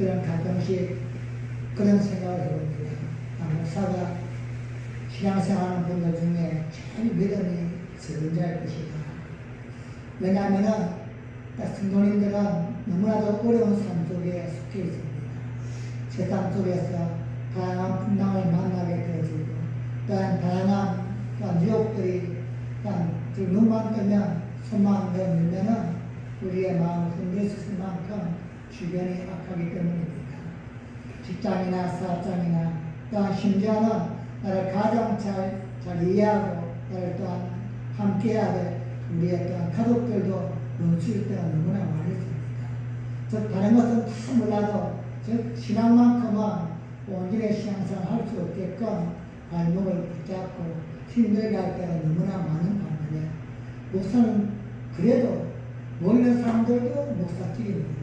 저는 가끔씩 그런 생각을 해봅니다. 목사가 신앙생활하는 분들 중에 제일 믿음이 적은 자일 것이다. 왜냐하면 성도님들은 너무나도 어려운 삶 속에 속해 있습니다. 세상 속에서 다양한 풍랑을 만나게 되어지고 또한 다양한 유혹들이 눈만 뜨면 손만 내밀면 우리의 마음을 흔들었을 만큼 주변이 악하기 때문입니다. 직장이나 사업장이나 또한 심지어는 나를 가장 잘 이해하고 나를 또한 함께해야 될 우리의 또한 가족들도 눈치일 때가 너무나 많이 있습니다. 즉 다른 것은 다 몰라도 즉 신앙만큼은 온전히 신앙생활 할 수 없게끔 발목을 붙잡고 힘들게 할 때가 너무나 많은 반면에 목사는 그래도 모이는 사람들도 목사직입니다.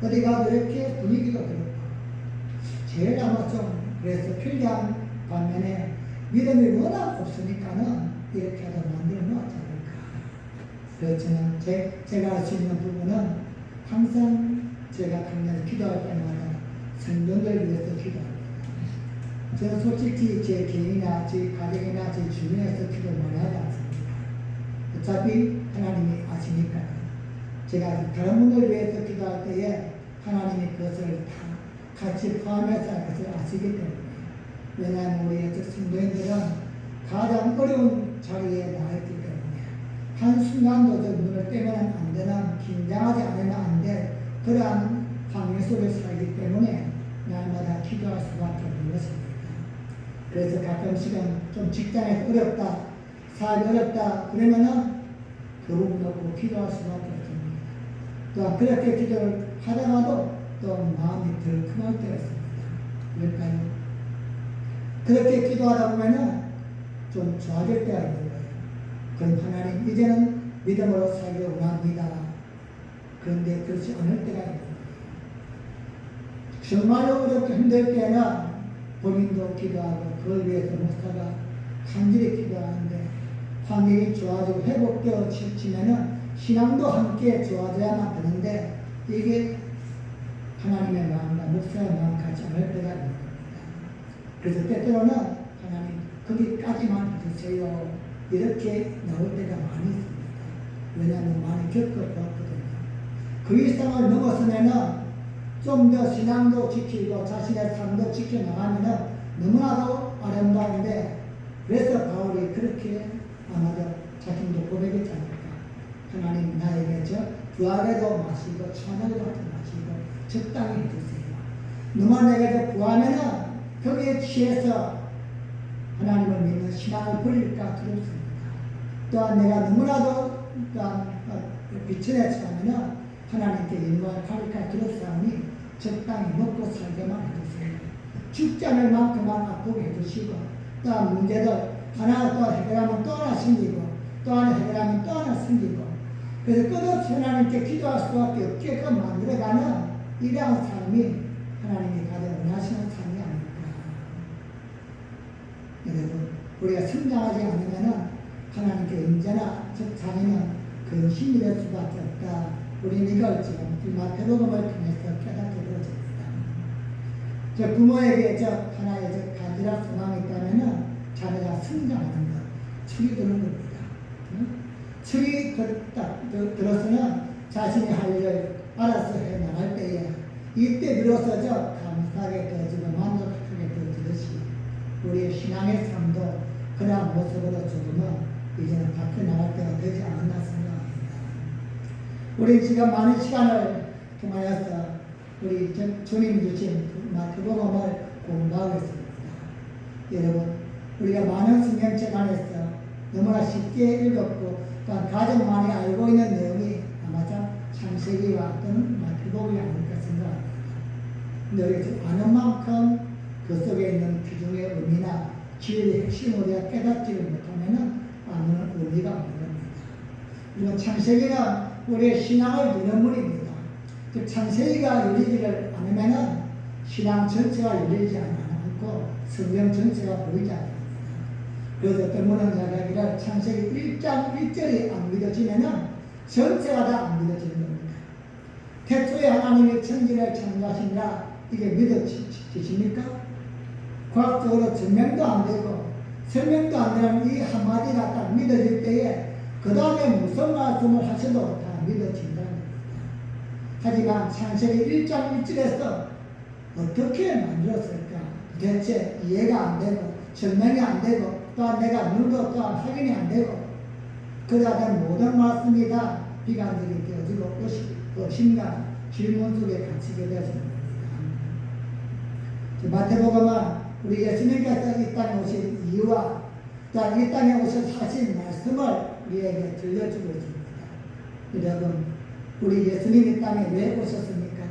어디 가도 이렇게 분위기도 그렇고 제일 아마 좀 그래서 필요한 반면에 믿음이 워낙 없으니까는 이렇게 하다 만들어 놓지 않을까. 그렇지만 제가 할 수 있는 부분은 항상 제가 당연히 기도할 때마다 성도들 위해서 기도합니다. 저는 솔직히 제 개인이나 제 가정이나 제 주변에서 기도를 많이 하지 않습니다. 어차피 하나님이 아시니까 제가 다른 분들 위해서 기도할 때에 하나님이 그것을 다 같이 포함해서 할 것을 아시기 때문에 왜냐하면 우리의 성도인들은 가장 어려운 자리에 나와 있기 때문에 한순간도 저 눈을 떼면 안 되는 긴장하지 않으면 안 될 그러한 환경 속에 살기 때문에 날마다 기도할 수밖에 없는 것입니다. 그래서 가끔씩은 좀 직장에서 어렵다, 사업이 어렵다 그러면은 그룹 놓고 기도할 수밖에 없습니다. 또 그렇게 기도를 하다가도 또 마음이 덜컹할 때가 있습니다. 왜일까요? 그렇게 기도하다 보면은 좀 좋아질 때가 있는 거예요. 그럼 하나님 이제는 믿음으로 살기를 원합니다. 그런데 그렇지 않을 때가 있는 거예요. 정말로 어렵고 힘들 때는 본인도 기도하고 그걸 위해서 목사가 간절히 기도하는데 환경이 좋아지고 회복되어지면은 신앙도 함께 좋아져야만 되는데 이게 하나님의 마음과 목사의 마음 같지 않을 때가 있는 겁니다. 그래서 때때로는 하나님 거기까지만 해주세요 이렇게 나올 때가 많이 있습니다. 왜냐하면 많이 겪어봤거든요. 그 이상을 넘어서면은 좀 더 신앙도 지키고 자신의 삶도 지켜나가면 너무나도 아름다운데 그래서 바울이 그렇게 아마도 자신도 고백했지 않을까. 하나님 나에게 부활에도 마시고 천하에도 마시고 적당히 해주세요. 너만 내게 부하면은 거기에 취해서 하나님을 믿는 신앙을 버릴까 두렵습니다. 또한 내가 너무나도 비천에 처하면은 하나님께 영광을 받을까 두렵사오니 적당히 먹고 살게만 해주세요. 죽지 않을 만큼만 아프게 해주시고 또한 문제들 하나 또 해결하면 또 하나 생기고 또 하나 해결하면 또 하나 생기고 그래서 끝없이 하나님께 기도할 수밖에 없게끔 만들어가는 이러한 삶이 하나님이 가장 원하시는 삶이 아닐까. 여러분 우리가 성장하지 않으면 하나님께 언제나 자기는 근심이 될 수밖에 없다. 우리는 이걸 지금 마태복음을 통해서 깨닫게 되어집니다. 부모에게 하나의 간절한 소망이 있다면 자녀가 성장하는 것, 철이 드는 겁니다. 철이 들어서는 자신이 할 일을 알아서 해 나갈 때에 이때 비로소 감사하게 되어지고 만족하게 되어지듯이 우리의 신앙의 삶도 그러한 모습으로 조금은 이제는 바뀌어 나갈 때가 되지 않았나 생각합니다. 우리 지금 많은 시간을 통하여서 우리 주님 주신 마태복음을 공부하고 있습니다. 여러분 우리가 많은 성경책 안에서 너무나 쉽게 읽었고 또한 가장 많이 알고 있는 내용이 아마 창세기와 또는 마태복음이 아닐까 생각합니다. 근데 우리가 아는 만큼 그 속에 있는 기중의 의미나 진리의 핵심을 우리가 깨닫지를 못하면 아무런 의미가 없는 겁니다. 이건 창세기는 우리의 신앙을 여는 문입니다. 그 창세기가 열리지를 않으면 신앙 전체가 열리지 않고 성경 전체가 보이지 않습니다. 그래서 어떤 문헌 이야기를 창세기 1장 1절이 안 믿어지면 전체가 다 안 믿어지는 겁니다. 태초에 하나님이 천지를 창조하시니라 이게 믿어지십니까? 과학적으로 증명도 안 되고 설명도 안 되는 이 한마디가 딱 믿어질 때에 그 다음에 무슨 말씀을 하셔도 다 믿어진다는 겁니다. 하지만 창세기 1장 1절에서 어떻게 만들었을까? 대체 이해가 안 되고 설명이 안 되고 또한 내가 눈도 또한 확인이 안 되고 그러한 모든 말씀이 다 비관적이 되어지고 의심과 질문 속에 갇히게 되어집니다. 마태복음은 우리 예수님께서 이 땅에 오신 이유와 또한 이 땅에 오셔서 하신 말씀을 우리에게 들려주고 있습니다. 여러분, 우리 예수님 이 땅에 왜 오셨습니까?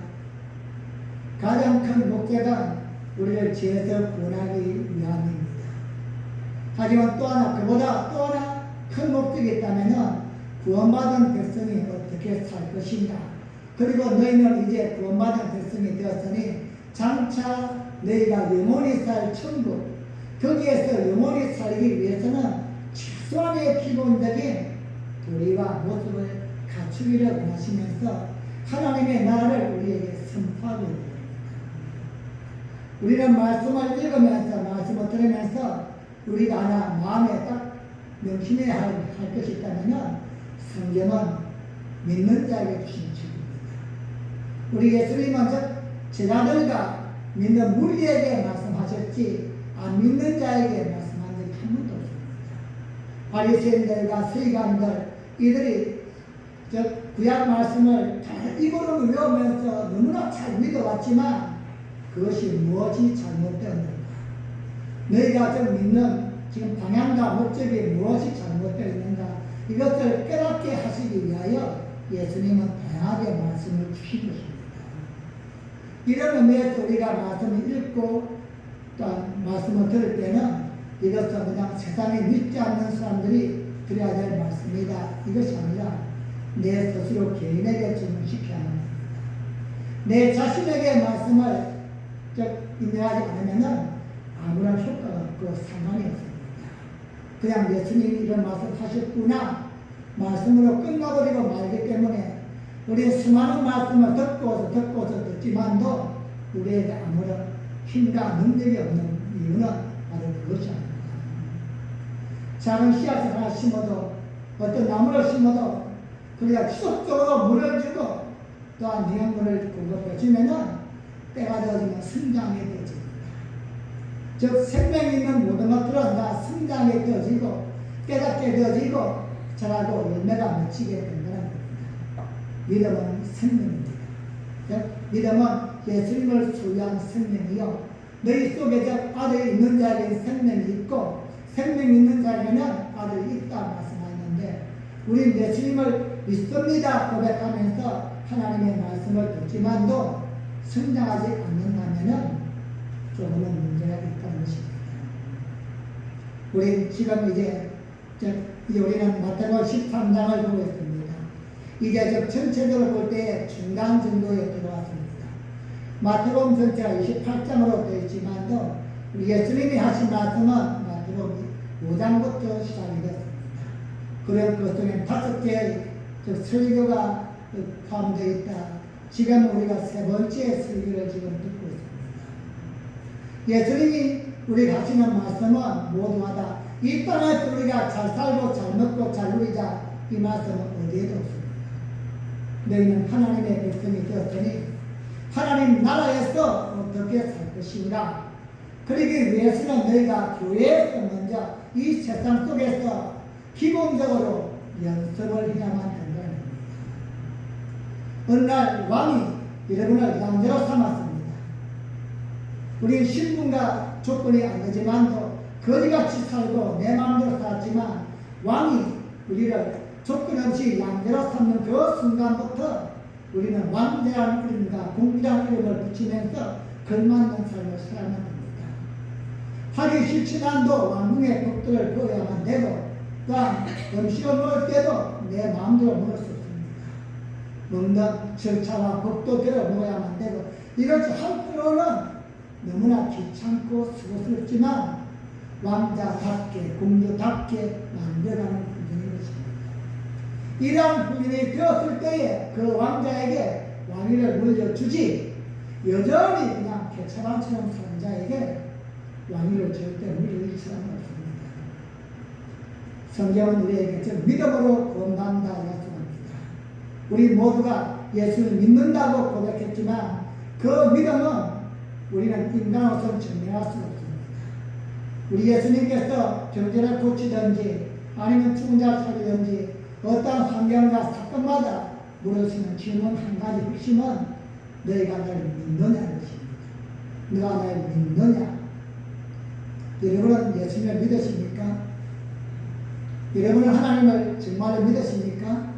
가장 큰 목적은 우리를 죄에서 구원하기 위함입니다. 하지만 또 하나, 그보다 또 하나 큰 목적이 있다면 구원받은 백성이 어떻게 살 것인가. 그리고 너희는 이제 구원받은 백성이 되었으니 장차 너희가 영원히 살 천국, 거기에서 영원히 살기 위해서는 최소한의 기본적인 도리와 모습을 갖추기를 원하시면서 하나님의 나라를 우리에게 선포하고 있습니다. 우리는 말씀을 읽으면서 말씀을 들으면서 우리가 하나 마음에 딱 명심해야 할 것이 있다면 성경은 믿는 자에게 주신 책입니다. 우리 예수님은 제자들과 믿는 무리에게 말씀하셨지 안 믿는 자에게 말씀한 적이 한 번도 없습니다. 바리새인들과 서기관들 이들이 구약 말씀을 잘 입으로 외우면서 너무나 잘 믿어왔지만 그것이 무엇이 잘못되었는가? 너희가 믿는 지금 방향과 목적이 무엇이 잘못되어 있는가? 이것을 깨닫게 하시기 위하여 예수님은 다양하게 말씀을 주신 것입니다. 이런 의미에서 우리가 말씀을 읽고 또 말씀을 들을 때는 이것은 그냥 세상에 믿지 않는 사람들이 들어야 될 말씀이다. 이것이 아니라 내 스스로 개인에게 적용시켜야 합니다. 내 자신에게 말씀을 인내하지 않으면 아무런 효과가 없고 상관이 없습니다. 그냥 예수님이 이런 말씀 하셨구나 말씀으로 끝나버리고 말기 때문에 우리 수많은 말씀을 듣고서 듣지만도 우리에게 아무런 힘과 능력이 없는 이유는 바로 그것이 아닙니다. 작은 씨앗을 하나 심어도 어떤 나무를 심어도 그래야 지속적으로 물을 주고 또한 영양분을 공급해주면은 때가 되어지면 성장이 되어집니다. 즉 생명 있는 모든 것들은 다 성장이 되어지고 깨닫게 되어지고 자라고 열매가 맺히게 된다는 겁니다. 믿음은 생명입니다. 믿음은 예수님을 소유한 생명이요 너희 속에 아들이 있는 자에게 생명이 있고 생명이 있는 자에게는 아들이 있다 말씀하셨는데 우리는 예수님을 믿습니다 고백하면서 하나님의 말씀을 듣지만도 성장하지 않는다면 조금은 문제가 있다는 것입니다. 우리 지금 이제 우리는 마태복음 13장을 보고 있습니다. 이제 전체적으로 볼 때 중간 정도에 들어왔습니다. 마태복음 전체가 28장으로 되어 있지만도 우리 예수님이 하신 말씀은 마태복음 5장부터 시작이 됐습니다. 그런 것 중에 5개의 설교가 포함되어 있다. 지금 우리가 3번째 설교를 지금 듣고 있습니다. 예수님이 우리가 하시는 말씀은 모두가 다 이 땅에서 우리가 잘 살고 잘 먹고 잘 누리자 이 말씀은 어디에도 없습니다. 너희는 하나님의 백성이 되었으니 하나님 나라에서 어떻게 살 것인가 그러기 위해서는 너희가 교회에서 먼저 이 세상 속에서 기본적으로 연습을 해야만 한다는 겁니다. 어느 날 왕이 여러분을 양자로 삼았습니다. 우리 신분과 조건이 안 되지만도 거지같이 살고 내 마음대로 살았지만 왕이 우리를 조건 없이 양자로 삼는 그 순간부터 우리는 왕대한 이름과 공기란 이름을 붙이면서 걸맞는 삶을 살아가는 겁니다. 하기 싫지만도 왕궁의 법도를 보여야만 되고 또한 음식을 먹을 때도 내 마음대로 먹을 수 없습니다. 먹는 절차와 법도대로 먹어야만 되고 이것이 한편으로는 너무나 귀찮고 수고스럽지만 왕자답게 공주답게 만들어가는 훈련인 것입니다. 이러한 훈련이 되었을 때에 그 왕자에게 왕위를 물려주지, 여전히 그냥 개차반처럼 사는 자에게 왕위를 절대 물려줄 사람은 없습니다. 성경은 우리에게 즉 믿음으로 구원받는다 약속합니다. 우리 모두가 예수를 믿는다고 고백했지만 그 믿음은 우리는 인간으로서 증명할 수 없습니다. 우리 예수님께서 병자를 고치든지 아니면 죽은 자를 살리든지 어떤 환경과 사건마다 물으시는 질문 한 가지 핵심은 너희가 나를 믿느냐는 것입니다. 너가 나를 믿느냐? 여러분은 예수님을 믿으십니까? 여러분은 하나님을 정말로 믿으십니까?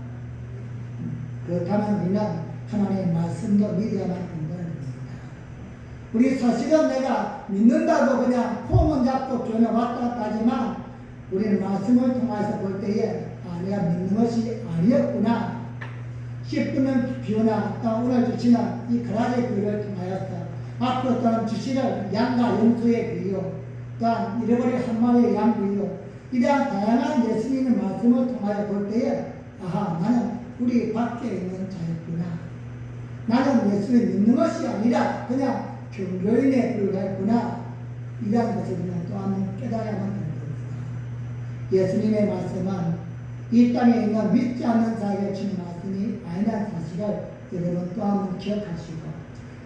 그렇다면 우리는 하나님의 말씀도 믿어야만 한다는 겁니다. 우리 사실은 내가 믿는다고 그냥 폼은 잡고 교회 왔다 갔다 하지만 우리는 말씀을 통해서 볼 때에 내가 믿는 것이 아니었구나. 10분은 비오나 또 오늘 주시는 이 그라제 비유를 통하여서 앞으로 또한 주시는 양과 염소의 비유, 또한 잃어버린 한 마리의 양 비유, 이러한 다양한 예수님의 말씀을 통하여 볼 때에 나는 우리 밖에 있는 자였구나. 나는 예수를 믿는 것이 아니라 그냥 종교인에 불과했구나. 이러한 것을 우리는 또한 깨달아야만 하는 겁니다. 예수님의 말씀은 이 땅에 있는 믿지 않는 자에게 주는 말씀이 아니라는 사실을 여러분 또 한번 기억하시고,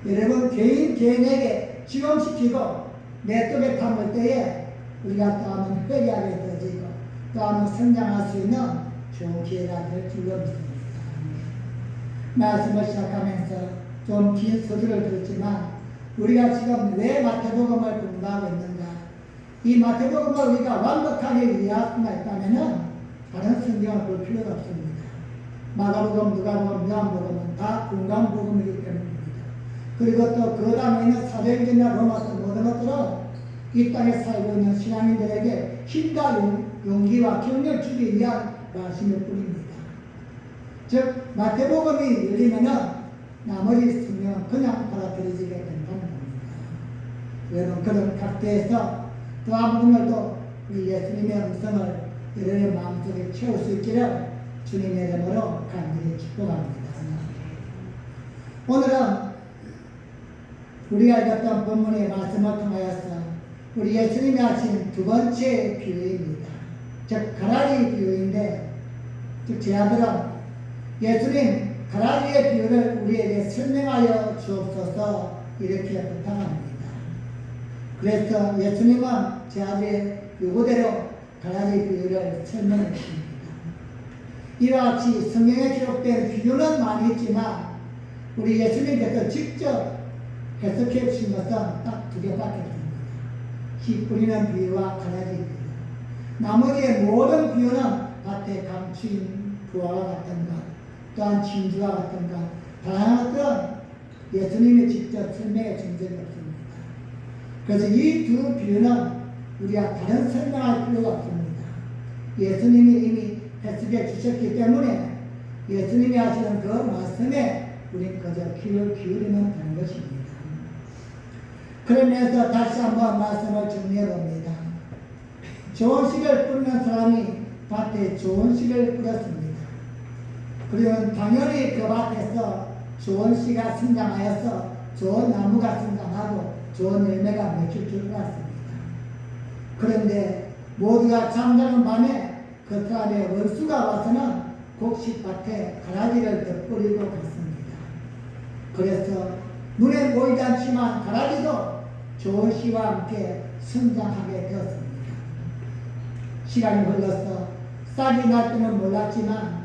여러분 개인에게 적용시키고 내 쪽에 담을 때에 우리가 또 한번 회개하게 되어지고 또 한번 성장할 수 있는 좋은 기회가 될 줄로 믿습니다. 말씀을 시작하면서 좀 긴 서두를 들었지만 우리가 지금 왜 마태복음을 공부하고 있는가? 이 마태복음을 우리가 완벽하게 이해할 수가 있다면 다른 성경을 볼 필요가 없습니다. 마가복음, 누가복음, 요한복음은 다 공간복음이기 때문입니다. 그리고 또 그 다음에 있는 사도행전이나 로마서 모든 것들은 이 땅에 살고 있는 신앙인들에게 힘과 용기와 격려를 주기 위한 말씀일 뿐입니다. 즉 마태복음이 열리면은 나머지 성경은 그냥 받아들여지게 된다는 겁니다. 여러분 그런 각도에서 또 한 분들도 우리 예수님의 음성을 여러분의 마음속에 채울 수 있기를 주님의 이름으로 간절히 축복합니다. 오늘은 우리가 읽었던 본문의 말씀을 통하여서 우리 예수님이 하신 두 번째 비유입니다. 즉 가라지 비유인데, 즉 제 아들은 예수님 가라지의 비유를 우리에게 설명하여 주옵소서 이렇게 부탁합니다. 그래서 예수님은 제 아들의 요구대로 가라지 비유를 설명해 주십니다. 이와 같이 성경에 기록된 비유는 많이 있지만 우리 예수님께서 직접 해석해 주신 것은 딱 두 개밖에 없습니다. 씨 뿌리는 비유와 가라지 비유. 나머지의 모든 비유는 밭에 감추인 부화와 같은 것, 또한 진주와 같은 것, 다양한 것들은 예수님이 직접 설명해 준 적이 없습니다. 그래서 이 두 비유는 우리가 다른 설명할 필요가 없습니다. 예수님이 이미 해석해 주셨기 때문에 예수님이 하시는 그 말씀에 우리는 그저 귀를 기울이면 되는 것입니다. 그러면서 다시 한번 말씀을 정리해 봅니다. 좋은 씨를 뿌리는 사람이 밭에 좋은 씨를 뿌렸습니다. 그리고 당연히 그 밭에서 좋은 씨가 성장하여서 좋은 나무가 성장하고 좋은 열매가 맺힐 줄 알았습니다. 그런데 모두가 잠자는 밤에 그 사람의 원수가 와서는 곡식밭에 가라지를 덧뿌리고 갔습니다. 그래서 눈에 보이지 않지만 가라지도 좋은 씨와 함께 성장하게 되었습니다. 시간이 흘러서 싹이 날 때는 몰랐지만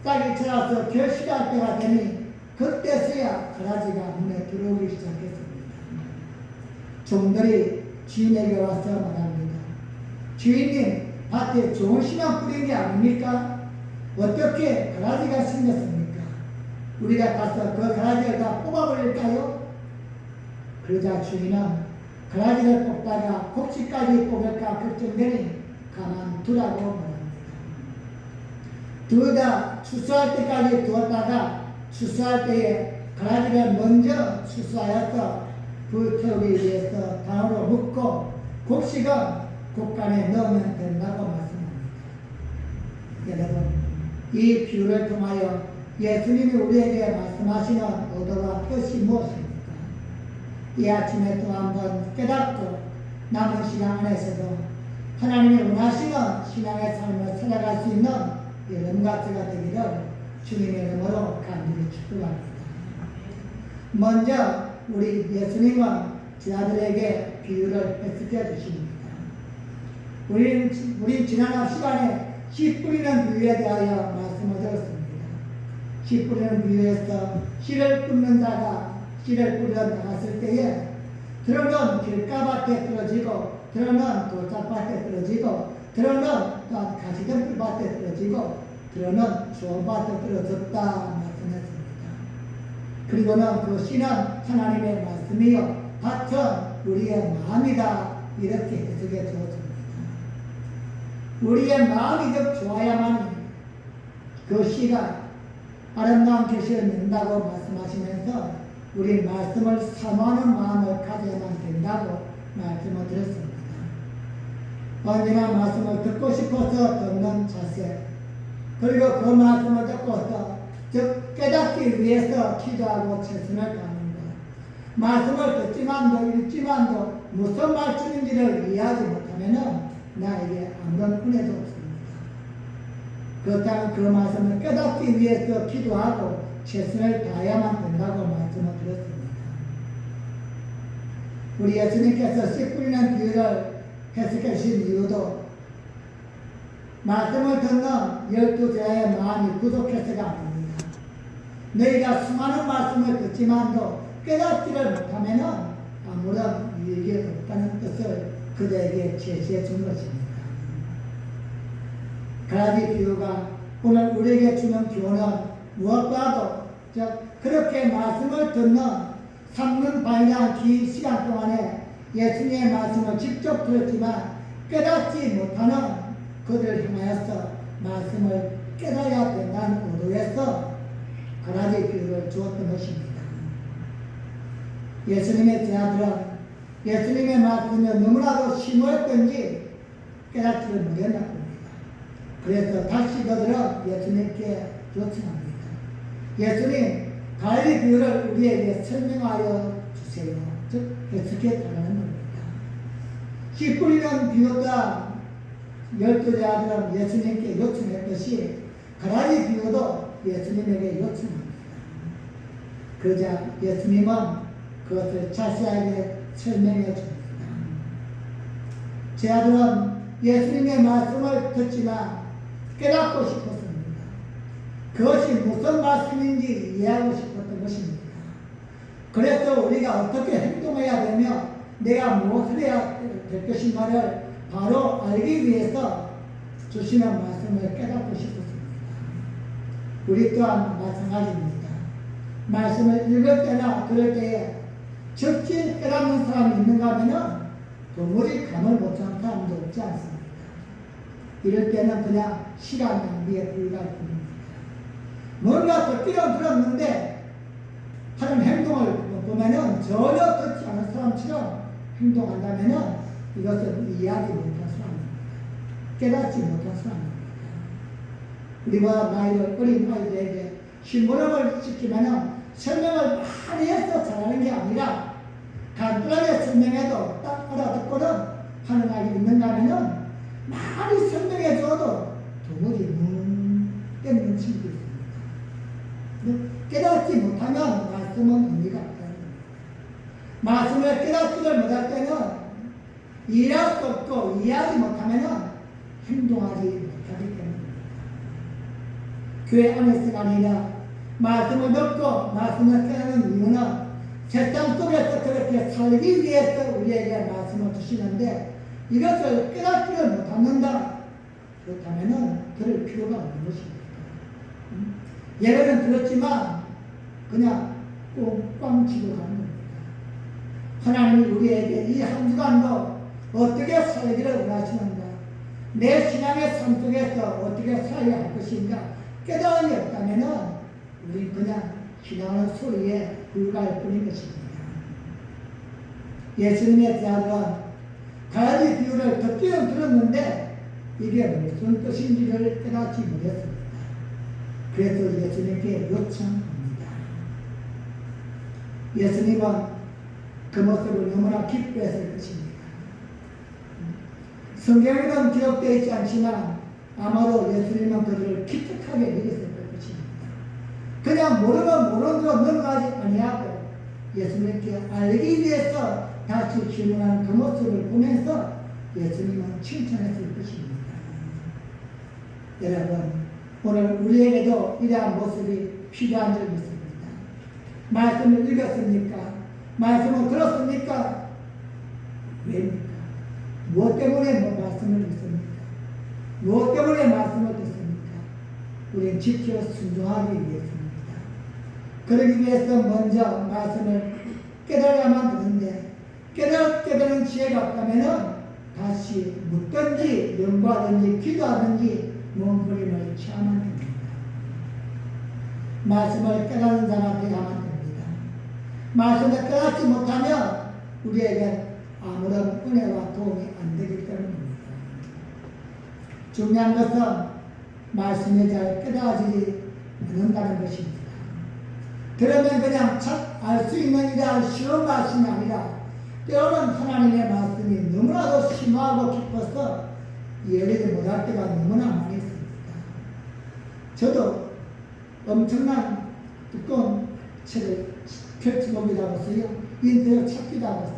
싹이 자라서 결실할 때가 되니 그때서야 가라지가 눈에 들어오기 시작했습니다. 종들이 주인에게 와서 말합니다. 주인님, 밭에 좋은 씨만 뿌린 게 아닙니까? 어떻게 가라지가 생겼습니까? 우리가 가서 그 가라지를 다 뽑아버릴까요? 그러자 주인은 가라지를 뽑다가 곡식까지 뽑을까 걱정되니 가만두라고 말합니다. 둘 다 추수할 때까지 두었다가 추수할 때에 가라지를 먼저 추수하여서 불 태우기 위해서 단으로 묶고 곡식은 곡간에 넣으면 된다고 말씀합니다. 여러분, 이 비유를 통하여 예수님이 우리에게 말씀하신 말씀하시는 의도와 뜻이 무엇입니까? 이 아침에 또 한번 깨닫고 남은 시간 안에서도 하나님이 원하시는 신앙의 삶을 살아갈 수 있는 여러분같이가 되기를 주님의 이름으로 간절히 축복합니다. 먼저 우리 예수님은 제자들에게 비유를 해석해 주십니다. 우리 지난 시간에 씨 뿌리는 비유에 대하여 말씀을 들었습니다. 씨 뿌리는 비유에서 씨를 뿌리는 자가 씨를 뿌리러 나갔을 때에 들어는 길가밭에 떨어지고 들어는 돌짝밭에 떨어지고 들어는 가시덤불밭에 떨어지고 들어는 수원밭에 떨어졌다 말씀했습니다. 그리고는 그 씨는 하나님의 말씀이요 밭은 우리의 마음이다 이렇게 해석해 주었습니다. 우리의 마음이 더 좋아야만 그 씨가 아름다운 결실을 맺는다고 말씀하시면서 우리 말씀을 사모하는 마음을 가져야만 된다고 말씀을 드렸습니다. 언제나 말씀을 듣고 싶어서 듣는 자세, 그리고 그 말씀을 듣고서 즉 깨닫기 위해서 기도하고 최선을 다하는 것, 말씀을 듣지만도 읽지만도 무슨 말씀인지를 이해하지 못하면 나에게 아무런 은혜도 없습니다. 그렇다면 그 말씀을 깨닫기 위해서 기도하고 최선을 다해야만 된다고 말씀을 드렸습니다. 우리 예수님께서 씨 뿌리는 비유를 해석해 주신 이유도 말씀을 듣는 12제자의 마음이 부족해서가 아닙니다. 너희가 수많은 말씀을 듣지만도 깨닫지를 못하면 아무런 유익이 없다는 뜻을 그들에게 제시해 준 것입니다. 가라지 비유가 오늘 우리에게 주는 교훈은 무엇보다도 그렇게 말씀을 듣는 삼는 반이나 긴 시간 동안에 예수님의 말씀을 직접 들었지만 깨닫지 못하는 그들을 향하여서 말씀을 깨달아야 된다는 의도에서 가라지 비유를 주었던 것입니다. 예수님의 제자들은 예수님의 말씀이 너무나도 심오했던지 깨닫지를 못했나 봅니다. 그래서 다시 그들은 예수님께 요청합니다. 예수님, 갈리 비유를 우리에게 설명하여 주세요. 즉 해석해 달라는 겁니다. 씨 뿌리는 비유가 12제자들은 예수님께 요청했듯이 가라지 비유도 예수님에게 요청합니다. 그러자 예수님은 그것을 자세하게 설명해 줍니다. 제자들은 예수님의 말씀을 듣지만 깨닫고 싶었습니다. 그것이 무슨 말씀인지 이해하고 싶었던 것입니다. 그래서 우리가 어떻게 행동해야 되며 내가 무엇을 해야 될 것인가를 바로 알기 위해서 주시는 말씀을 깨닫고 싶었습니다. 우리 또한 마찬가지입니다. 말씀을 읽을 때나 들을 때에 적지 깨닫는 사람이 있는가 하면 도무지 감을 못 잡는 사람도 없지 않습니다. 이럴 때는 그냥 시간 낭비에 불과할 뿐입니다. 뭔가 듣기는 들었는데 하는 행동을 보면은 전혀 듣지 않은 사람처럼 행동한다면은 이것은 이해하지 못한 사람입니다. 깨닫지 못한 사람입니다. 우리가 나이를 어린 아이들에게 심부름을 시키면은 설명을 많이 해서 잘하는 게 아니라 간단하게 설명해도 딱 알아듣거든 하는 아이가 있는가 하면은 많이 설명해 줘도 도무지 깨닫는 친구도 있습니다. 깨닫지 못하면 말씀은 의미가 없다는 겁니다. 말씀을 깨닫지를 못할 때는 이해할 수 없고 이해하지 못하면 행동하지 못하기 때문입니다. 교회 안에서가 아니라 말씀을 듣고 말씀을 깨닫는 이유는 세상 속에서 그렇게 살기 위해서 우리에게 말씀을 주시는데 이것을 깨닫지를 못한다. 그렇다면 들을 필요가 없는 것입니다. 예배는 들었지만 그냥 꽁꽝 치고 가는 겁니다. 하나님이 우리에게 이 한 주간도 어떻게 살기를 원하시는가, 내 신앙의 삶 속에서 어떻게 살아야 할 것인가 깨달음이 없다면 우리 그냥 신앙의 소리에 불과할 뿐인 것입니다. 예수님의 제자들은 가라지 비유를 듣기는 들었는데 이게 무슨 뜻인지를 깨닫지 못했습니다. 그래서 예수님께 요청합니다. 예수님은 그 모습을 너무나 기뻐했을 것입니다. 성경에는 기록되어 있지 않지만 아마도 예수님은 그들을 기특하게 여겼을 것입니다. 그냥 모르면 모르는 대로 넘어가지 아니하고 예수님께 알기 위해서 다시 질문하는 그 모습을 보면서 예수님은 칭찬했을 것입니다. 여러분, 오늘 우리에게도 이러한 모습이 필요한 점이 있습니다. 말씀을 읽었습니까? 말씀을 들었습니까? 왜입니까? 무엇 때문에 말씀을 읽습니까? 무엇 때문에 말씀을 듣습니까? 우리는 지켜 순종하기 위해서입니다. 그러기 위해서 먼저 말씀을 깨달아야만 되는데 깨닫게 되는 지혜가 없다면 다시 묻든지 연구하든지 기도하든지 몸부림을 취하면 됩니다. 말씀을 깨닫는 자가 되어야만 됩니다. 말씀을 깨닫지 못하면 우리에게 아무런 은혜와 도움이 안 되기 때문입니다. 중요한 것은 말씀이 잘 깨달아지지 않는다는 것입니다. 그러면 그냥 알 수 있는 이라 쉬운 말씀이 아니라 때로는 하나님의 말씀이 너무나도 심오하고 깊어서 이해하지 못할 때가 너무나 많이 있습니다. 저도 엄청난 두꺼운 책을 펼쳐보기도 하고서요. 인터넷 찾기도 하고서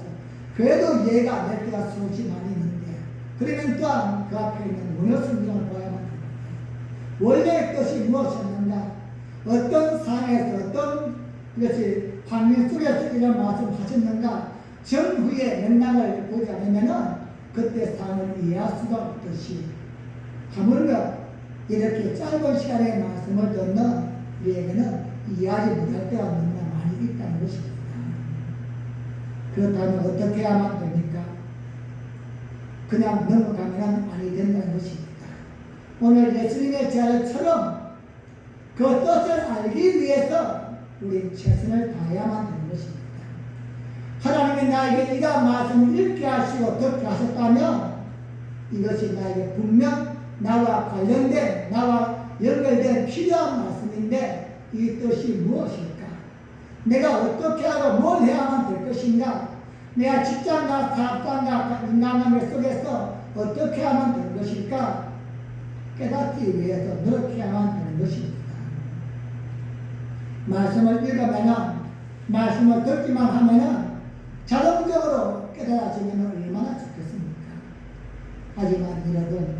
그래도 이해가 안 될 때가 수없이 많이 있는데 그러면 또한 그 앞에 있는 원어 성경을 봐야만 합니다. 원래의 뜻이 무엇이었는가? 어떤 상황에서 어떤 이것이 환경 속에서 이런 말씀을 하셨는가? 전후의 맥락을 보지 않으면 그때 상황을 이해할 수가 없듯이 하물며 이렇게 짧은 시간에 말씀을 듣는 우리에게는 이해하지 못할 때가 너무나 많이 있다는 것입니다. 그렇다면 어떻게 해야만 됩니까? 그냥 넘어가면 아니 된다는 것입니다. 오늘 예수님의 제자처럼 그 뜻을 알기 위해서 우리 최선을 다해야만 되는 것입니다. 하나님이 나에게 네가 말씀을 읽게 하시고 듣게 하셨다면 이것이 나에게 분명 나와 관련된 나와 연결된 필요한 말씀인데 이 뜻이 무엇일까? 내가 어떻게 하고 뭘 해야만 될 것인가? 내가 직장과 사업장과 인간관계 속에서 어떻게 하면 되는 것일까? 깨닫기 위해서 노력해야만 되는 것입니다. 말씀을 읽으면 말씀을 듣기만 하면 자동적으로 깨달아지면 얼마나 좋겠습니까? 하지만 여러분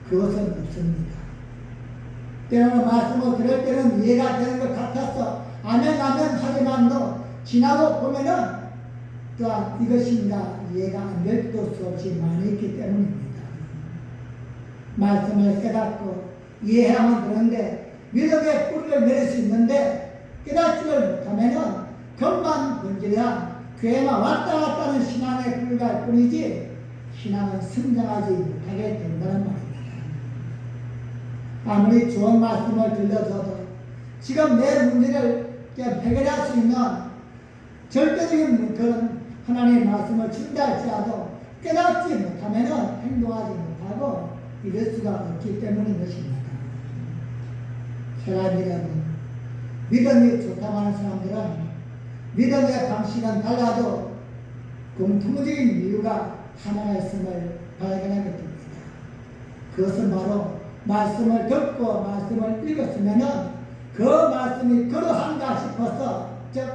그것은 없습니다. 때로는 말씀을 들을 때는 이해가 되는 것 같아서 아멘 하지만도 지나고 보면은 또한 이것인가 이해가 안 될 때도 수없이 많이 있기 때문입니다. 말씀을 깨닫고 이해하면 되는데 믿음의 뿌리를 내릴 수 있는데 깨닫지를 못하면은 겉만 번지르한 교회만 왔다 갔다 하는 신앙에 불과할 뿐이지 신앙은 성장하지 못하게 된다는 말입니다. 아무리 좋은 말씀을 들려줘도 지금 내 문제를 해결할 수 있는 절대적인 그런 하나님의 말씀을 준다 할지라도 깨닫지 못하면 행동하지 못하고 이럴 수가 없기 때문인 것입니다. 사람 여러분, 믿음이 좋다고 하는 사람들은 믿음의 방식은 달라도 공통적인 이유가 하나가 있음을 발견하게 됩니다. 그것은 바로 말씀을 듣고 말씀을 읽었으면 그 말씀이 그러한가 싶어서 즉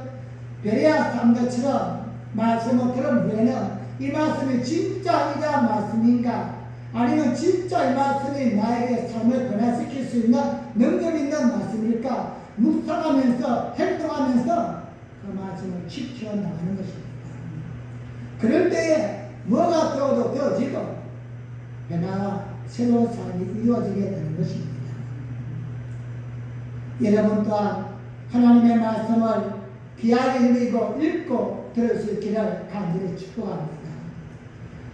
베레아 사람들처럼 말씀을 들은 후에는 이 말씀이 진짜 이러한 말씀인가 아니면 진짜 이 말씀이 나에게 삶을 변화시킬 수 있는 능력 있는 말씀일까 묵상하면서 행동하면서 그 말씀을 지켜나가는 것입니다. 그럴 때에 뭐가 더도 되어지고 변화와 새로운 삶이 이루어지게 되는 것입니다. 여러분 또한 하나님의 말씀을 귀하게 여기고 읽고 들을 수 있기를 간절히 축복합니다.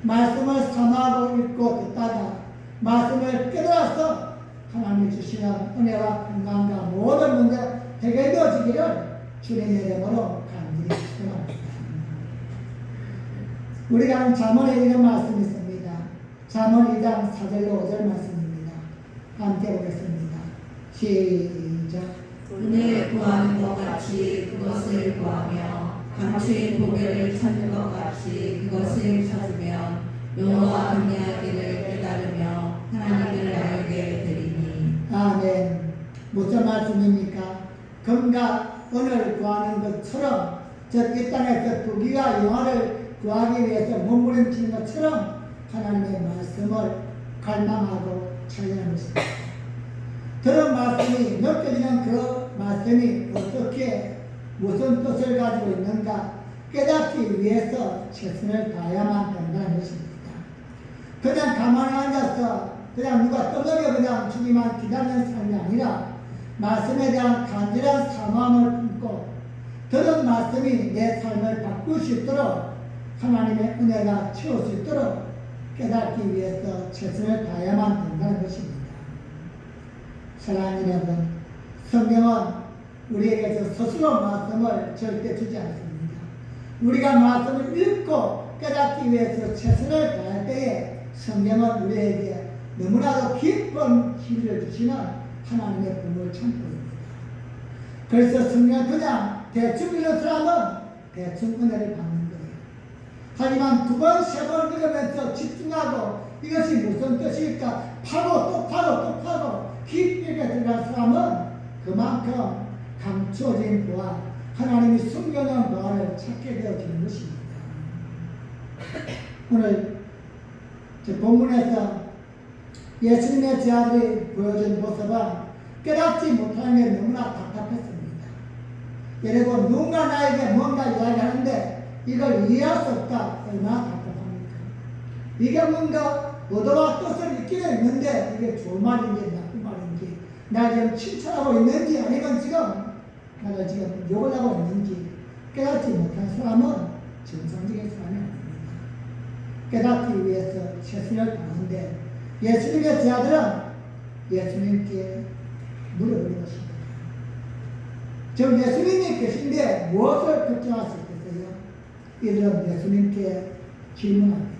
말씀을 사모하고 읽고 듣다가 말씀을 깨달아서 하나님이 주시는 은혜와 평강과 모든 문제가 해결되어지기를 주님의 이름으로 간절히 축복합니다. 우리가 잠언에 이런 말씀이 있습니다. 잠언 2장 4절로 5절 말씀입니다. 함께 보겠습니다. 시작. 은혜를 구하는 것 같이 그것을 구하며 감추인 보배를 찾는 것 같이 그것을 찾으며 여호와 경외하기를 깨달으며 하나님을 알게 되리니. 아멘. 무슨 말씀입니까? 금과 은을 구하는 것처럼 저 이 땅에서 부귀와 영화를 구하기 위해서 몸부림치는 것처럼 하나님의 말씀을 갈망하고 찾는 것입니다. 그런 말씀이 느껴지는 그 말씀이 어떻게 무슨 뜻을 가지고 있는가 깨닫기 위해서 최선을 다해야만 된다는 것입니다. 그냥 가만히 앉아서 그냥 누가 떠들여 그냥 주기만 기다리는 삶이 아니라 말씀에 대한 간절한 사모함을 품고 들은 말씀이 내 삶을 바꿀 수 있도록 하나님의 은혜가 채울 수 있도록 깨닫기 위해서 최선을 다해야만 된다는 것입니다. 사랑하는 여러분, 성경은 우리에게서 스스로 말씀을 절대 주지 않습니다. 우리가 말씀을 읽고 깨닫기 위해서 최선을 다할 때에 성경은 우리에게 너무나도 깊은 힘을 주시는 하나님의 보물 창고입니다. 그래서 성경은 그냥 대충 읽는 사람은 대충 은혜를 받는 거예요. 하지만 두 번, 세 번 읽으면서 집중하고 이것이 무슨 뜻일까 파고 또 파고 또 파고 깊게 들어간 사람은 그만큼 감추어진 보아 하나님이 숨겨놓은 보아를 찾게 되어지는 것입니다. 오늘 본문에서 예수님의 제자들이 보여준 모습은 깨닫지 못하는 게 너무나 답답했습니다. 여러분, 누군가 나에게 뭔가 이야기하는데 이걸 이해할 수 없다. 얼마나 답답합니까? 이게 뭔가 의도와 뜻을 있기는 있는데 이게 좋은 말인지 나쁜 말인지 나 지금 칭찬하고 있는지 아니면 지금 나를 지금 욕을 하고 있는지 깨닫지 못한 사람은 정상적인 사람이 아닙니다. 깨닫기 위해서 최선을 다하는데 예수님의 제자들은 예수님께 물어보는 것입니다. 지금 예수님이 계신데 무엇을 걱정할 수 있겠어요? 이들은 예수님께 질문합니다.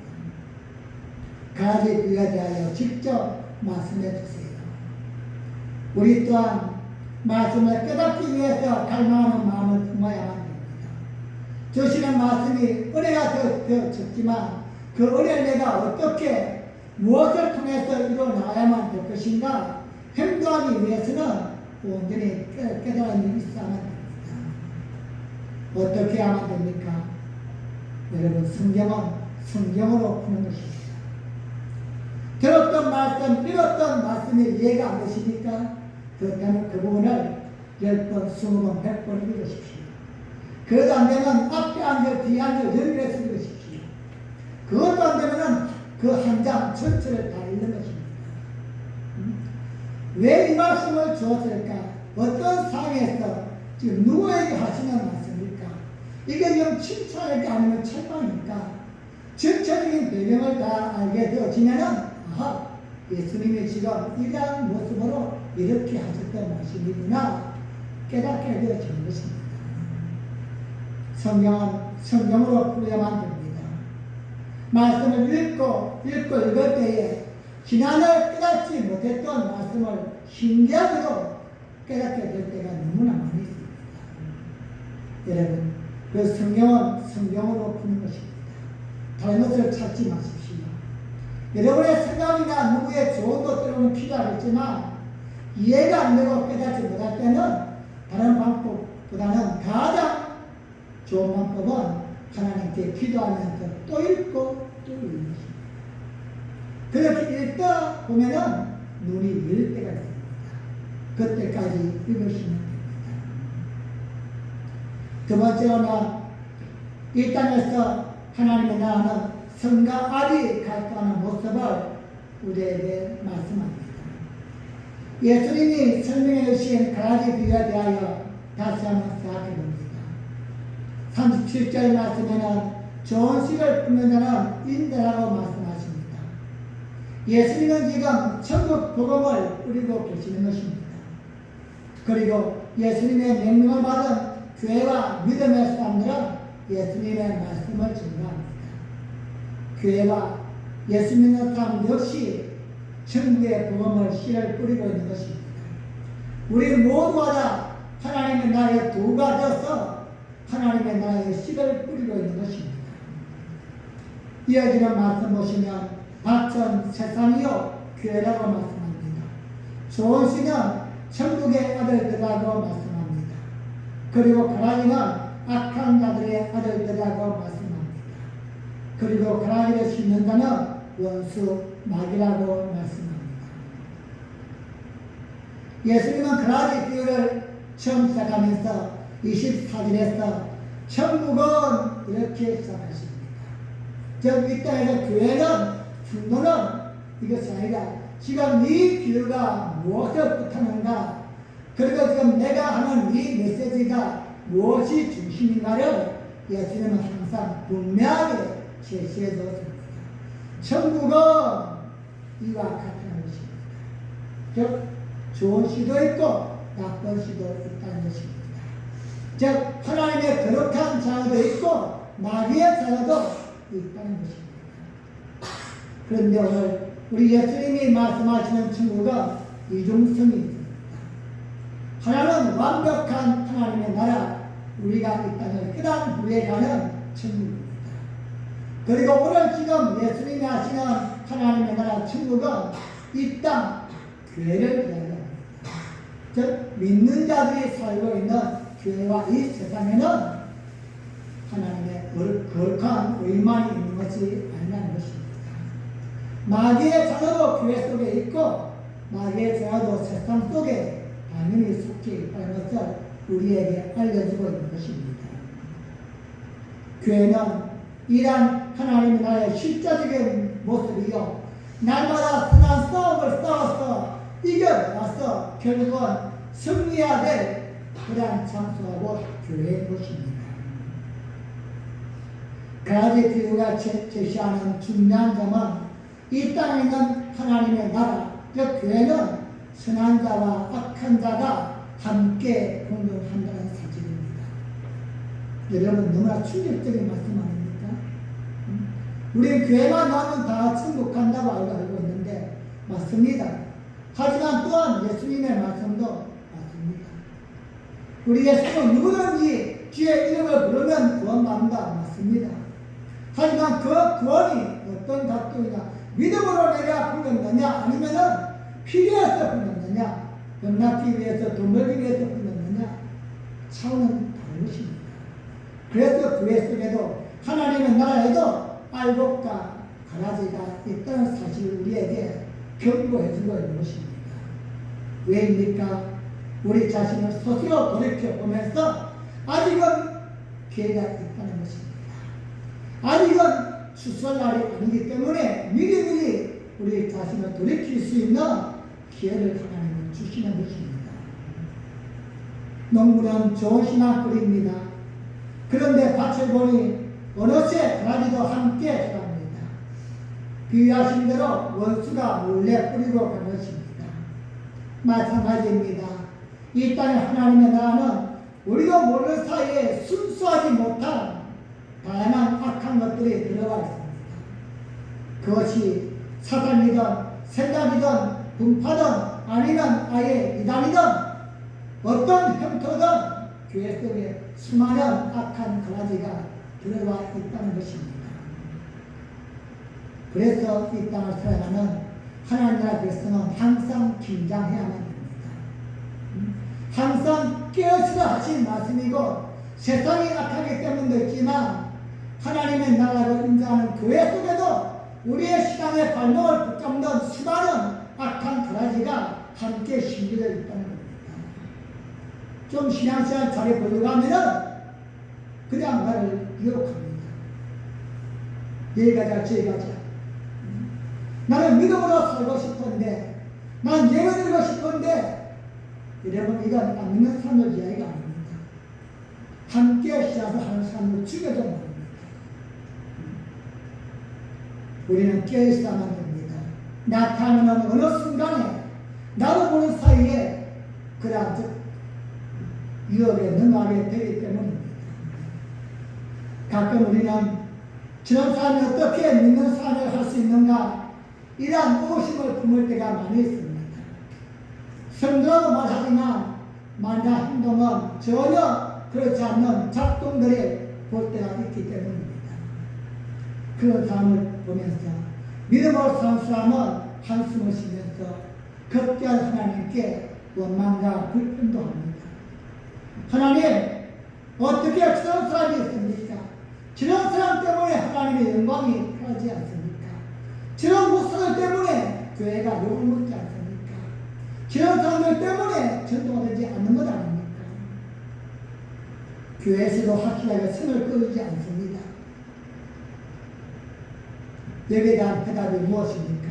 가지 비유에 대하여 직접 말씀해 주세요. 우리 또한 말씀을 깨닫기 위해서 갈망하는 마음을 품어야만 됩니다. 주시는 말씀이 은혜가 더 적지만 그 은혜를 내가 어떻게 무엇을 통해서 이뤄나가야만 될 것인가 행동하기 위해서는 온전히 깨달음이 있어야만 됩니다. 어떻게 하면 됩니까? 여러분, 성경은 성경으로 푸는 것입니다. 들었던 말씀, 읽었던 말씀이 이해가 안 되십니까? 그렇다면 그 부분을 10번, 20번, 100번 읽으십시오. 그것도 안 되면 앞에 한 절, 뒤에 한 절 연결해서 읽으십시오. 그것도 안 되면 그 한 장 전체를 다 읽는 것입니다. 왜 이 말씀을 주었을까? 어떤 상황에서 지금 누구에게 하시는 말씀입니까? 이게 지금 칭찬일까 아니면 책망일까? 전체적인 배경을 다 알게 되어지면은 아하, 예수님이 지금 이러한 모습으로 이렇게 하셨던 말씀이구나 깨닫게 되어지는 것입니다. 성경은 성경으로 풀어야만 됩니다. 말씀을 읽고 읽을 때에 지난해 깨닫지 못했던 말씀을 신기하게도 깨닫게 될 때가 너무나 많이 있습니다. 여러분, 그 성경은 성경으로 푸는 것입니다. 다른 것을 찾지 마십시오. 여러분의 생각이나 누구의 조언도 때로는 필요하겠지만 이해가 안 되고 깨닫지 못할 때는 다른 방법보다는 가장 좋은 방법은 하나님께 기도하면서 또 읽고 또 읽는 것입니다. 그렇게 읽다 보면은 눈이 열 때가 있습니다. 그때까지 읽으시면 됩니다. 두 번째로는 이 땅에서 하나님의 나라는 성과 아비 갈등하는 모습을 우리에게 말씀합니다. 예수님이 설명해 주신 가라지 비유에 대하여 다시 한번 생각해 봅니다. 37절 말씀에는 좋은 씨를 품는 자는 인자라고 말씀하십니다. 예수님은 지금 천국 복음을 뿌리고 계시는 것입니다. 그리고 예수님의 명령을 받은 교회와 믿음의 사람들은 예수님의 말씀을 증거합니다. 교회와 예수 믿는 사람 역시 천국의 복음을 씨를 뿌리고 있는 것입니다. 우리 모두가 다 하나님의 나라의 도구가 되어서 하나님의 나라에 씨를 뿌리고 있는 것입니다. 이어지는 말씀 보시면 밭은 세상이요 교회라고 말씀합니다. 좋은 씨는 천국의 아들들이라고 말씀합니다. 그리고 가라지는 악한 자들의 아들들이라고 말씀합니다. 그리고 가라지를 심는 자는 원수 마귀라고 말씀합니다. 예수님은 가라지 비유를 처음 시작하면서 24절에서 천국은 이렇게 시작하십니다. 즉 이 땅에서 교회는 충도는 이것이 아니라 지금 이 비유가 무엇을 뜻하는가, 그리고 지금 내가 하는 이 메시지가 무엇이 중심인가를 예수님은 항상 분명하게 제시해 주었습니다. 천국은 이와 같은 것입니다. 즉 좋은 시도 있고 나쁜 시도 있다는 것입니다. 즉 하나님의 거룩한 자녀도 있고 마귀의 자녀도 있다는 것입니다. 그런데 오늘 우리 예수님이 말씀하시는 천국은 이중성이 있습니다. 하나는 완벽한 하나님의 나라, 우리가 이 땅을 끝난 후에 가는 천국입니다. 그리고 오늘 지금 예수님이 하시는 하나님의 나라 천국은 이 땅 교회를 이야기합니다. 즉 믿는 자들이 살고 있는 교회와 이 세상에는 하나님의 거룩한 의만이 있는 것이 아니라는 것입니다. 마귀의 자녀도 교회 속에 있고 마귀의 자녀도 세상 속에 당연히 속해 있다는 것을 우리에게 알려주고 있는 것입니다. 교회는 이러한 하나님의 나라의 실제적인 모습이요, 날마다 선한 싸움을 싸워서 이겨나가서 결국은 승리해야 될 그러한 장소하고 교회의 것입니다. 가라지 비유가 제시하는 중요한 점은 이 땅에 있는 하나님의 나라, 즉 교회는 선한 자와 악한 자가 함께 공존한다는 사실입니다. 여러분 너무나 충격적인 말씀 아닙니까? 우리 교회만 나오면 다 천국 간다고 알고 있는데 맞습니다. 하지만 또한 예수님의 말씀도 맞습니다. 우리 예수님은 누구든지 주의 이름을 부르면 구원받는다 맞습니다. 하지만 그 구원이 어떤 각도이냐, 믿음으로 내가 불렀느냐 아니면은 필요해서 불렀느냐, 병나기 위해서 돈 벌기 위해서 불렀느냐, 차원은 다른 것입니다. 그래서 교회 속에도 하나님의 나라에도 알곡과 가라지가 있다는 사실을 우리에게 경고해주고 있는 것입니다. 왜입니까? 우리 자신을 스스로 돌이켜보면서 아직은 기회가 있다는 것입니다. 아직은 추수할 날이 아니기 때문에 미리미리 우리 자신을 돌이킬 수 있는 기회를 하나님은 주시는 것입니다. 농부는 좋은 신학꾼입니다. 그런데 밭을 보니 어느새 가라지도 함께 자랍니다. 비유하신 대로 원수가 몰래 뿌리고 간 것입니다. 마찬가지입니다. 이 땅의 하나님의 나라는 우리도 모르는 사이에 순수하지 못한 다양한 악한 것들이 들어가 있습니다. 그것이 사단이든 생각이든 분파든 아니면 아예 이단이든 어떤 형태든 교회 속에 수많은 악한 가라지가 들어와 있다는 것입니다. 그래서 이 땅을 살아가는 하나님 나라 백성은 항상 긴장해야만 됩니다. 항상 깨어있으라 하신 말씀이고 세상이 악하기 때문도 있지만 하나님의 나라를 인정하는 교회 속에도 우리의 신앙의 발목을 붙잡는 수많은 악한 가라지가 함께 심겨져 있다는 겁니다. 좀 신앙생활 잘해 보려고 하면은 그냥 나를 유혹합니다. 여기 가자 저기 가자. 나는 믿음으로 살고 싶은데, 난 예배 드리고 싶은데, 여러분 이건 안 믿는 삶의 이야기가 아닙니다. 함께 시작을 하는 삶을 죽여도 모릅니다. 우리는 깨어있어야만 됩니다. 나타나는 어느 순간에 나도 모르는 사이에 그러한 유혹에 능하게 되기 때문입니다. 가끔 우리는 저런 사람이 어떻게 믿는 삶을 할 수 있는가, 이러한 의구심을 품을 때가 많이 있습니다. 성도라고 말하지만 말이나 행동은 전혀 그렇지 않는 작동들이 볼 때가 있기 때문입니다. 그런 삶을 보면서 믿음으로 사는 사람은 한숨을 쉬면서 극대한 하나님께 원망과 불평도 합니다. 하나님, 어떻게 저런 사람이 있습니까? 저런 사람 때문에 하나님의 영광이 하지 않습니까? 저런 목사들 때문에 교회가 욕을 먹지 않습니까? 저런 사람들 때문에 전도가 되지 않는 것 아닙니까? 교회에서도 확실하게 선을 끊지 않습니다. 여기에 대한 대답이 무엇입니까?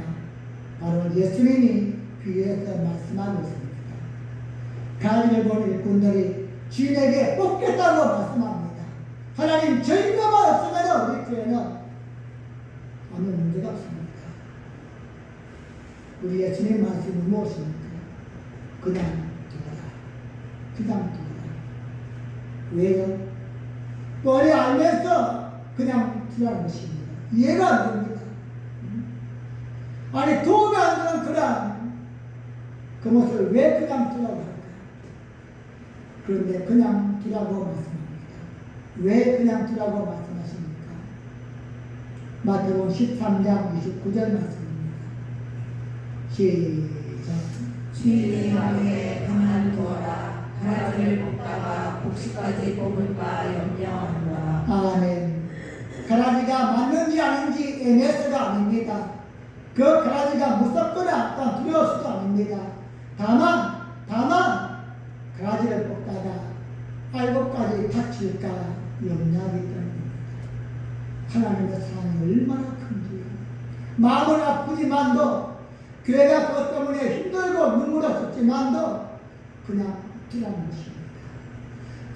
바로 예수님이 비유해서 말씀하고 있습니다. 가지를 본 일꾼들이 주인에게 뽑겠다고 말씀합니다. 하나님, 저희가만 없으면 우리 교회는 아무 문제가 없습니다. 우리 예수님 말씀이 무엇입니까? 그냥 두어라. 그냥 두어라. 왜요? 뻔히 알면서 그냥 두라는 것입니다. 이해가 안 됩니다. 아니, 도움이 안 되는 그 모습을 왜 그냥 두라고 할까? 그런데 그냥 두라고 말씀합니다. 왜 그냥 두라고 말씀하십니까? 마태복음 13장 29절 말씀입니다. 시작. 주인의 마음에 가만두어라. 가라지를 뽑다가 곡식까지 뽑을까 염려하노라. 아멘. 가라지가 맞는지 아닌지 애매해서가 아닙니다. 그 가라지가 무섭거나 또한 두려워서도 아닙니다. 다만 가라지를 뽑다가 알곡까지 다칠까 염려하기 때문입니다. 하나님의 사랑이 얼마나 큰지요. 마음은 아프지만도 교회가 그것 때문에 힘들고 눈물을 쏟지만도 그냥 두라는 것입니다.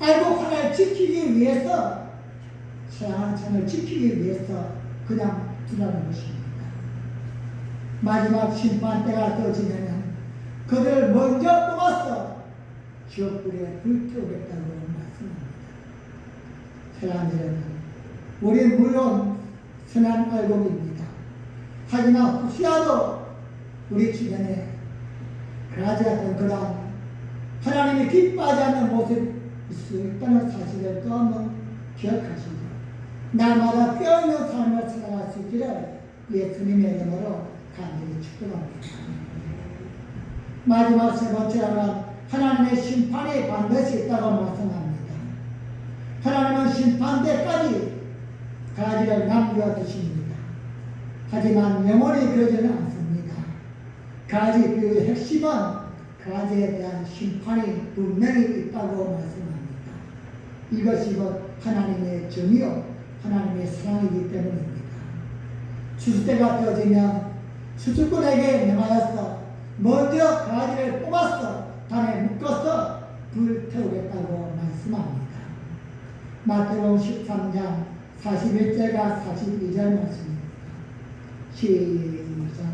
알곡 하나를 지키기 위해서, 사랑하는 창을 지키기 위해서 그냥 두라는 것입니다. 마지막 심판때가 떠지면 그들을 먼저 뽑아서 지옥불에 불태우겠다고 말씀합니다. 사랑하는 여러분, 우리는 물론 선한 알곡입니다. 하지만 혹시라도 우리 주변에 가라지 같은 그런 하나님이 기뻐하지 않는 모습이 있을 수 있다는 사실을 또 한번 기억하시고 날마다 깨어있는 삶을 살아갈 수 있기를 예수님의 이름으로 간절히 축복합니다. 마지막 세 번째로는 하나님의 심판이 반드시 있다고 말씀합니다. 하나님은 심판대까지 가지를 남겨 두십니다. 하지만 영원히 그러지는 않습니다. 가지 그 핵심은 가지에 대한 심판이 분명히 있다고 말씀합니다. 이것이 곧 하나님의 정의요 하나님의 사랑이기 때문입니다. 추수때가 되어지면 추수꾼에게 명하여서 먼저 가지를 뽑아서 단에 묶어서 불태우겠다고 말씀합니다. 마태복음 13장 41절과 42절 말씀입니다. 시작.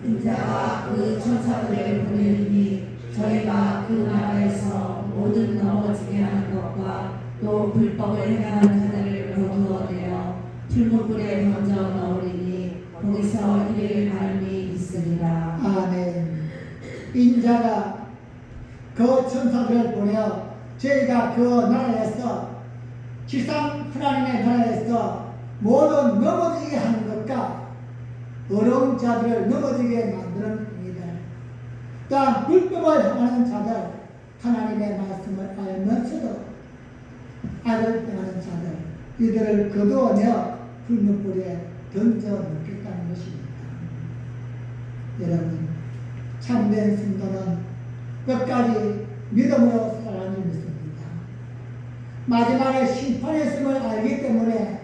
인자가 그 천사들을 보내니 저희가 그 나라에서 모든 넘어지게 하는 것과 또 불법을 행하는 자들을 거두어내어 풀무불에 던져 넣으리니 거기서 이를 삶이 있으리라. 아멘. 인자가 그 천사들을 보내어 저희가 그 나라에서 지상 하나님의 나라에서 모든 넘어지게 하는 것과 어려운 자들을 넘어지게 만드는 겁니다. 또한 불법을 행하는 자들, 하나님의 말씀을 알면서도 악을 행하는 자들, 이들을 거두어내어 불문불에 던져 넣겠다는 것입니다. 여러분, 참된 성도는 끝까지 믿음으로 살아가는 믿습니다. 마지막에 심판의 있음을 알기 때문에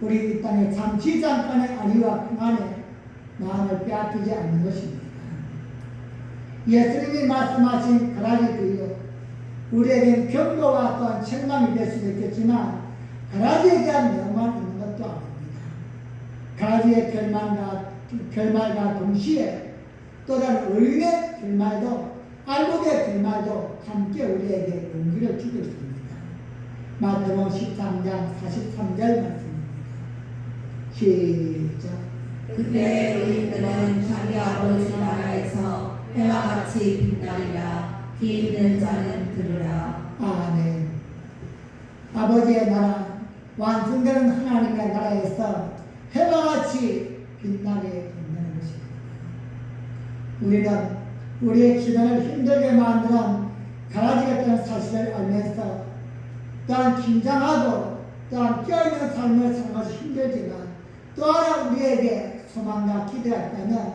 우리 이 땅에 잠시 잠깐의 안위와 평안에 마음을 빼앗기지 않는 것입니다. 예수님이 말씀하신 가라지 비유, 우리에겐 경고와 또한 책망이 될 수도 있겠지만 가라지에 대한 명만 있는 것도 아닙니다. 가라지의 결말과 동시에 또 다른 의인의 결말도 알곡의 결말도 함께 우리에게 용기를 주고 있습니다. 마태복음 13장 43절 말씀입니다. 시작. 그때 의인들은 자기 아버지 나라에서 해와 같이 빛나리라. 귀 있는 자는 들으라. 아멘. 아버지의 나라, 완성되는 하나님의 나라에서 해와 같이 빛나게 된다는 것입니다. 우리는 우리의 기도를 힘들게 만드는 가라지 같은 사실을 알면서 또한 긴장하고 또한 껴있는 삶을 사는 것이 힘들지만 또 하나 우리에게 소망과 기대가 있다면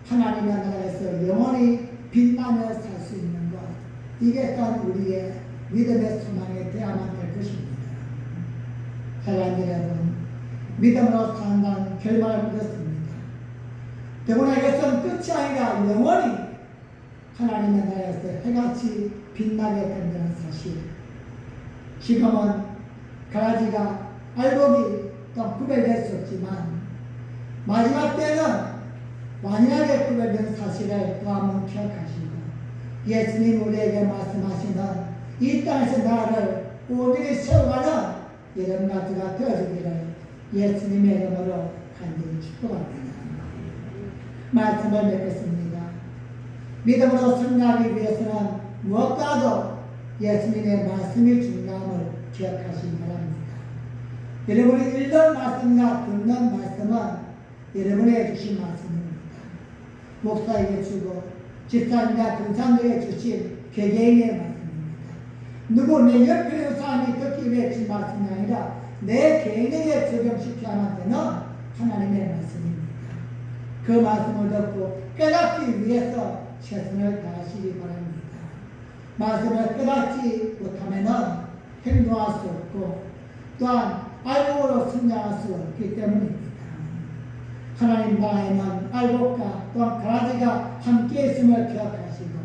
하나님의 나라에서 영원히 빛나며 살 수 있는 것, 이게 또한 우리의 믿음의 소망이 되어야만 될 것입니다. 사랑하는 여러분, 믿음으로 산다는 결말을 믿었습니다. 더구나 이것은 끝이 아니라 영원히 하나님의 나라에서 해같이 빛나게 된다는 사실. 지금은 가라지가 알곡이 또 구별될 수 없지만 마지막 때는 완연하게 구별된 사실을 또 한번 기억하시고 예수님 우리에게 말씀하시는 이 땅에서 나라를 온전히 세워가는 여러분과 제가 되어주기를 예수님의 이름으로 간절히 축복합니다. 말씀을 맺겠습니다. 믿음으로 승리하기 위해서는 무엇과도 예수님의 말씀이 중요함을 기억하시기 바랍니다. 여러분이 읽는 말씀과 듣는 말씀은 여러분에게 주신 말씀입니다. 목사에게 주고 집사님과 등산들에게 주신 개개인의 말씀입니다. 누구 내 옆에 있는 사람이 듣기 위해 주신 말씀이 아니라 내 개인에게 적용시켜야만 되는 하나님의 말씀입니다. 그 말씀을 듣고 깨닫기 위해서 최선을 다하시기 바랍니다. 말씀을 깨닫지 못하면 행동할 수 없고 또한 알곡으로 성장할 수 없기 때문입니다. 하나님 나라에는 알곡과 또한 가라지가 함께 있음을 기억하시고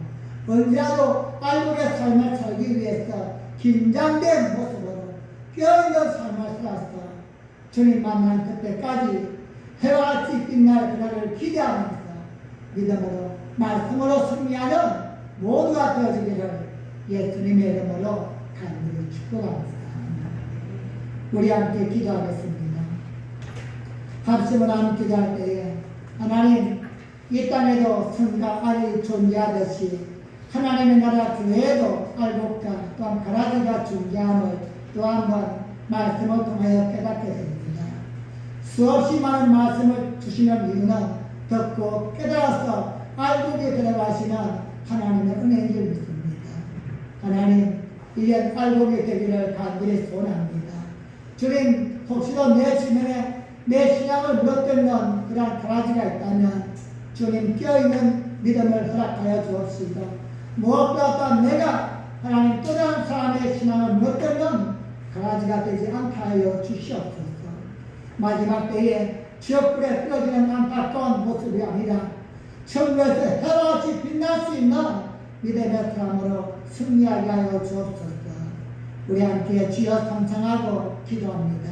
언제라도 알곡의 삶을 살기 위해서 긴장된 모습으로 껴있는 삶을 살아서 주님 만난 그때까지 해와 같이 빛날 그날을 기대하면서 믿음으로 말씀으로 승리하는 모두가 되어지기를 예수님의 이름으로 간절히 축복합니다. 우리 함께 기도하겠습니다. 합심을 함께 기도할 때에 하나님 이 땅에도 성과 알이 존재하듯이 하나님의 나라 교회에도 알곡과 또한 가라지가 존재함을 또 한 번 말씀을 통하여 깨닫게 됩니다. 수없이 많은 말씀을 주시는 이유는 듣고 깨달아서 알곡에 들어가시는 하나님의 은혜인 줄 믿습니다. 하나님 이제 알곡이 되기를 간절히 소원합니다. 주님 혹시도 내 주변에 내 신앙을 물어뜯는 그런 가라지가 있다면 주님 껴있는 믿음을 허락하여 주옵시고 무엇보다 내가 하나님 또 다른 사람의 신앙을 물어뜯는 가라지가 되지 않게 하여 주시옵소서. 마지막 때에 지옥불에 떨어지는 안타까운 모습이 아니라 천국에서 해와 같이 빛날 수 있는 믿음의 사람으로 승리하게 하여 주옵소서. 우리 함께 주여 상상하고 기도합니다.